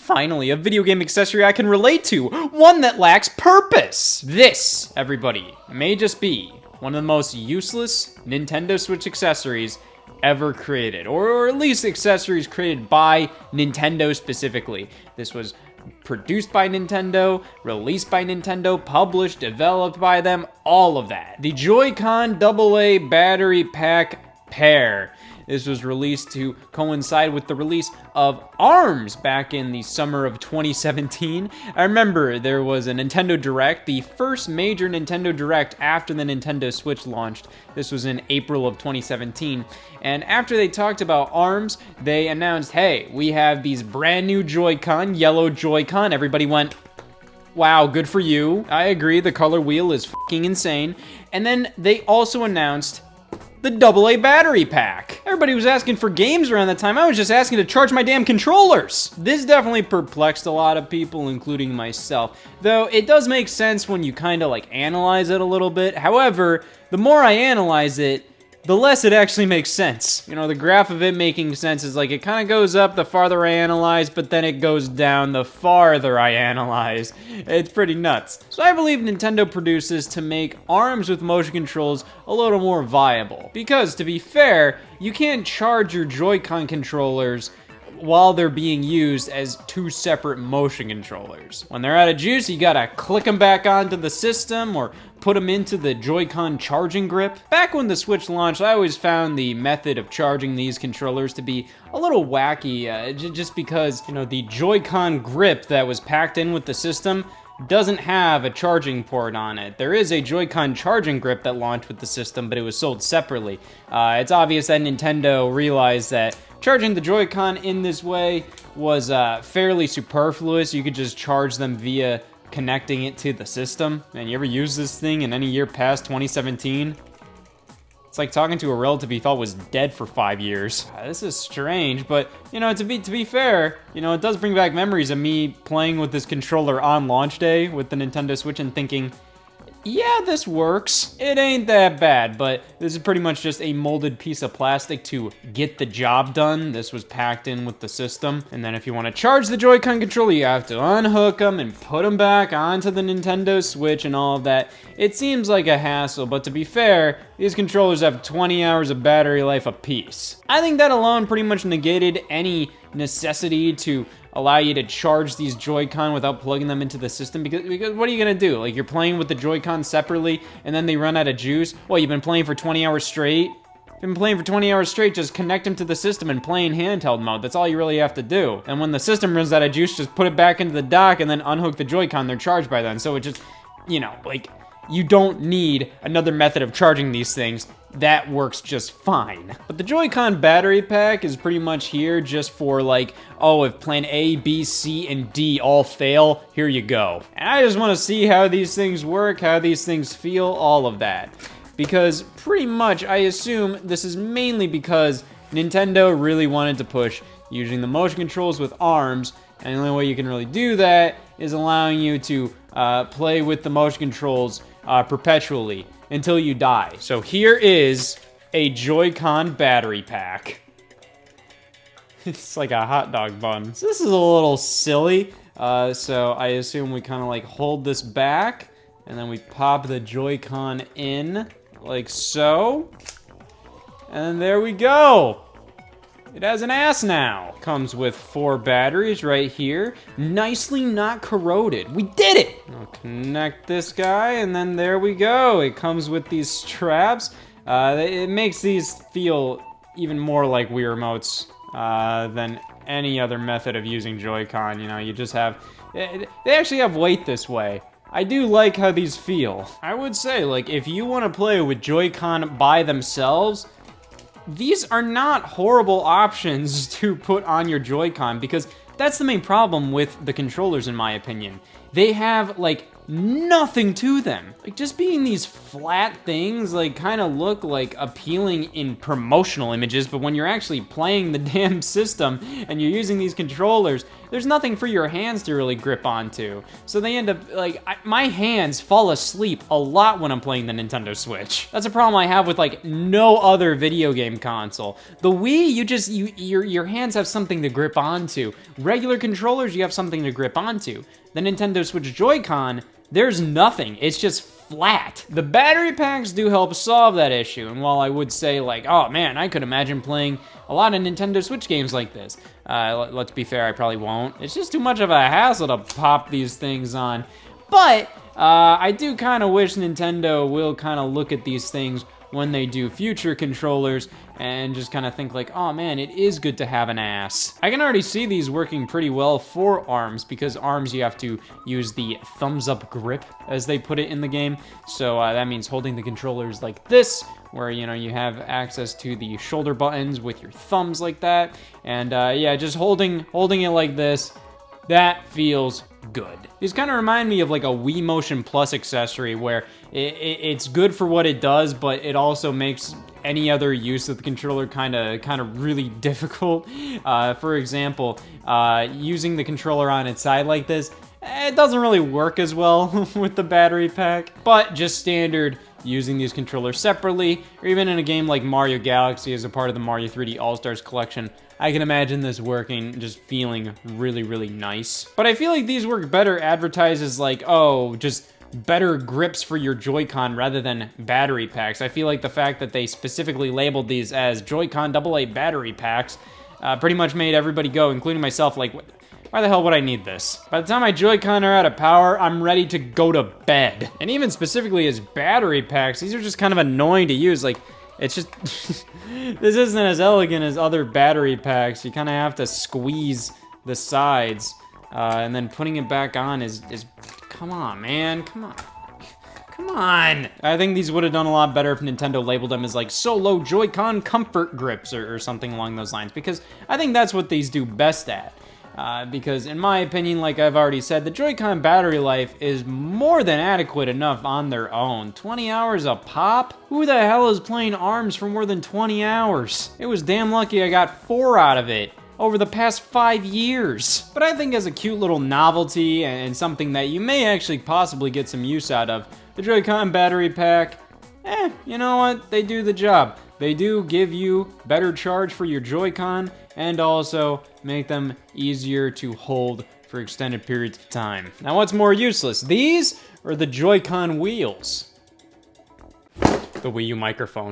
Finally, a video game accessory I can relate to, one that lacks purpose. This, everybody, may just be one of the most useless Nintendo Switch accessories ever created, or at least accessories created by Nintendo specifically. This was produced by Nintendo, released by Nintendo, published, developed by them, all of that. The Joy-Con AA battery pack pair. This was released to coincide with the release of ARMS back in the summer of 2017. I remember there was a Nintendo Direct, the first major Nintendo Direct after the Nintendo Switch launched. This was in April of 2017. And after they talked about ARMS, they announced, hey, we have these brand new Joy-Con, yellow Joy-Con. Everybody went, wow, good for you. I agree, the color wheel is fucking insane. And then they also announced the AA battery pack. Everybody was asking for games around that time. I was just asking to charge my damn controllers. This definitely perplexed a lot of people, including myself. Though it does make sense when you kind of like analyze it a little bit. However, the more I analyze it, the less it actually makes sense. You know, the graph of it making sense is like it kind of goes up the farther I analyze, but then it goes down the farther I analyze. It's pretty nuts. So I believe Nintendo produced this to make ARMS with motion controls a little more viable. Because, to be fair, you can't charge your Joy-Con controllers while they're being used as two separate motion controllers. When they're out of juice, you gotta click them back onto the system or put them into the Joy-Con charging grip. Back when the Switch launched, I always found the method of charging these controllers to be a little wacky, just because, you know, the Joy-Con grip that was packed in with the system doesn't have a charging port on it. There is a Joy-Con charging grip that launched with the system, but it was sold separately. It's obvious that Nintendo realized that charging the Joy-Con in this way was fairly superfluous. You could just charge them via connecting it to the system. Man, you ever use this thing in any year past 2017? It's like talking to a relative you thought was dead for 5 years. This is strange, but, you know, to be fair, you know, it does bring back memories of me playing with this controller on launch day with the Nintendo Switch and thinking, yeah, this works. It ain't that bad, but this is pretty much just a molded piece of plastic to get the job done. This was packed in with the system. And then if you want to charge the Joy-Con controller, you have to unhook them and put them back onto the Nintendo Switch and all of that. It seems like a hassle, but to be fair, these controllers have 20 hours of battery life apiece. I think that alone pretty much negated any necessity to allow you to charge these Joy-Con without plugging them into the system, because what are you gonna do? Like, you're playing with the Joy-Con separately and then they run out of juice? Well, you've been playing for 20 hours straight? You've been playing for 20 hours straight, just connect them to the system and play in handheld mode. That's all you really have to do. And when the system runs out of juice, just put it back into the dock and then unhook the Joy-Con. They're charged by then. So it just, you know, like, you don't need another method of charging these things. That works just fine. But the Joy-Con battery pack is pretty much here just for like, oh, if plan A, B, C, and D all fail, here you go. And I just want to see how these things work, how these things feel, all of that. Because pretty much, I assume this is mainly because Nintendo really wanted to push using the motion controls with ARMS, and the only way you can really do that is allowing you to play with the motion controls perpetually until you die. So here is a Joy-Con battery pack. It's like a hot dog bun. So this is a little silly. So I assume we kind of like hold this back and then we pop the Joy-Con in like so. And there we go. It has an ass now. Comes with 4 batteries right here. Nicely not corroded. We did it! I'll connect this guy, and then there we go. It comes with these straps. It makes these feel even more like Wii remotes than any other method of using Joy-Con. You know, you just have... They actually have weight this way. I do like how these feel. I would say, like, if you want to play with Joy-Con by themselves, these are not horrible options to put on your Joy-Con, because that's the main problem with the controllers, in my opinion. They have, like, nothing to them. Like, just being these flat things, like, kind of look like appealing in promotional images, but when you're actually playing the damn system and you're using these controllers, there's nothing for your hands to really grip onto. So they end up, like, my hands fall asleep a lot when I'm playing the Nintendo Switch. That's a problem I have with, like, no other video game console. The Wii, your hands have something to grip onto. Regular controllers, you have something to grip onto. The Nintendo Switch Joy-Con, there's nothing. It's just flat. The battery packs do help solve that issue, and while I would say, like, oh man, I could imagine playing a lot of Nintendo Switch games like this. Let's be fair, I probably won't. It's just too much of a hassle to pop these things on. But I do kind of wish Nintendo will kind of look at these things when they do future controllers and just kind of think like, oh man, it is good to have an ass. I can already see these working pretty well for ARMS, because ARMS you have to use the thumbs up grip, as they put it in the game. So that means holding the controllers like this, where, you know, you have access to the shoulder buttons with your thumbs like that. And yeah, just holding it like this, that feels good. These kind of remind me of like a Wii Motion Plus accessory, where it's good for what it does, but it also makes any other use of the controller kind of really difficult. For example, using the controller on its side like this, it doesn't really work as well with the battery pack. But just standard using these controllers separately, or even in a game like Mario Galaxy as a part of the Mario 3D All-Stars collection, I can imagine this working, just feeling really, really nice. But I feel like these work better advertised as like, oh, just better grips for your Joy-Con rather than battery packs. I feel like the fact that they specifically labeled these as Joy-Con AA battery packs pretty much made everybody go, including myself, like, why the hell would I need this? By the time my Joy-Con are out of power, I'm ready to go to bed. And even specifically as battery packs, these are just kind of annoying to use. Like, it's just, this isn't as elegant as other battery packs. You kind of have to squeeze the sides, and then putting it back on is, come on, man, come on. Come on! I think these would have done a lot better if Nintendo labeled them as like Solo Joy-Con Comfort Grips or something along those lines, because I think that's what these do best at. Because in my opinion, like I've already said, the Joy-Con battery life is more than adequate enough on their own. 20 hours a pop? Who the hell is playing ARMS for more than 20 hours? It was damn lucky I got 4 out of it over the past 5 years. But I think as a cute little novelty and something that you may actually possibly get some use out of, the Joy-Con battery pack, you know what? They do the job. They do give you better charge for your Joy-Con, and also make them easier to hold for extended periods of time. Now, what's more useless, these or the Joy-Con wheels? The Wii U microphone.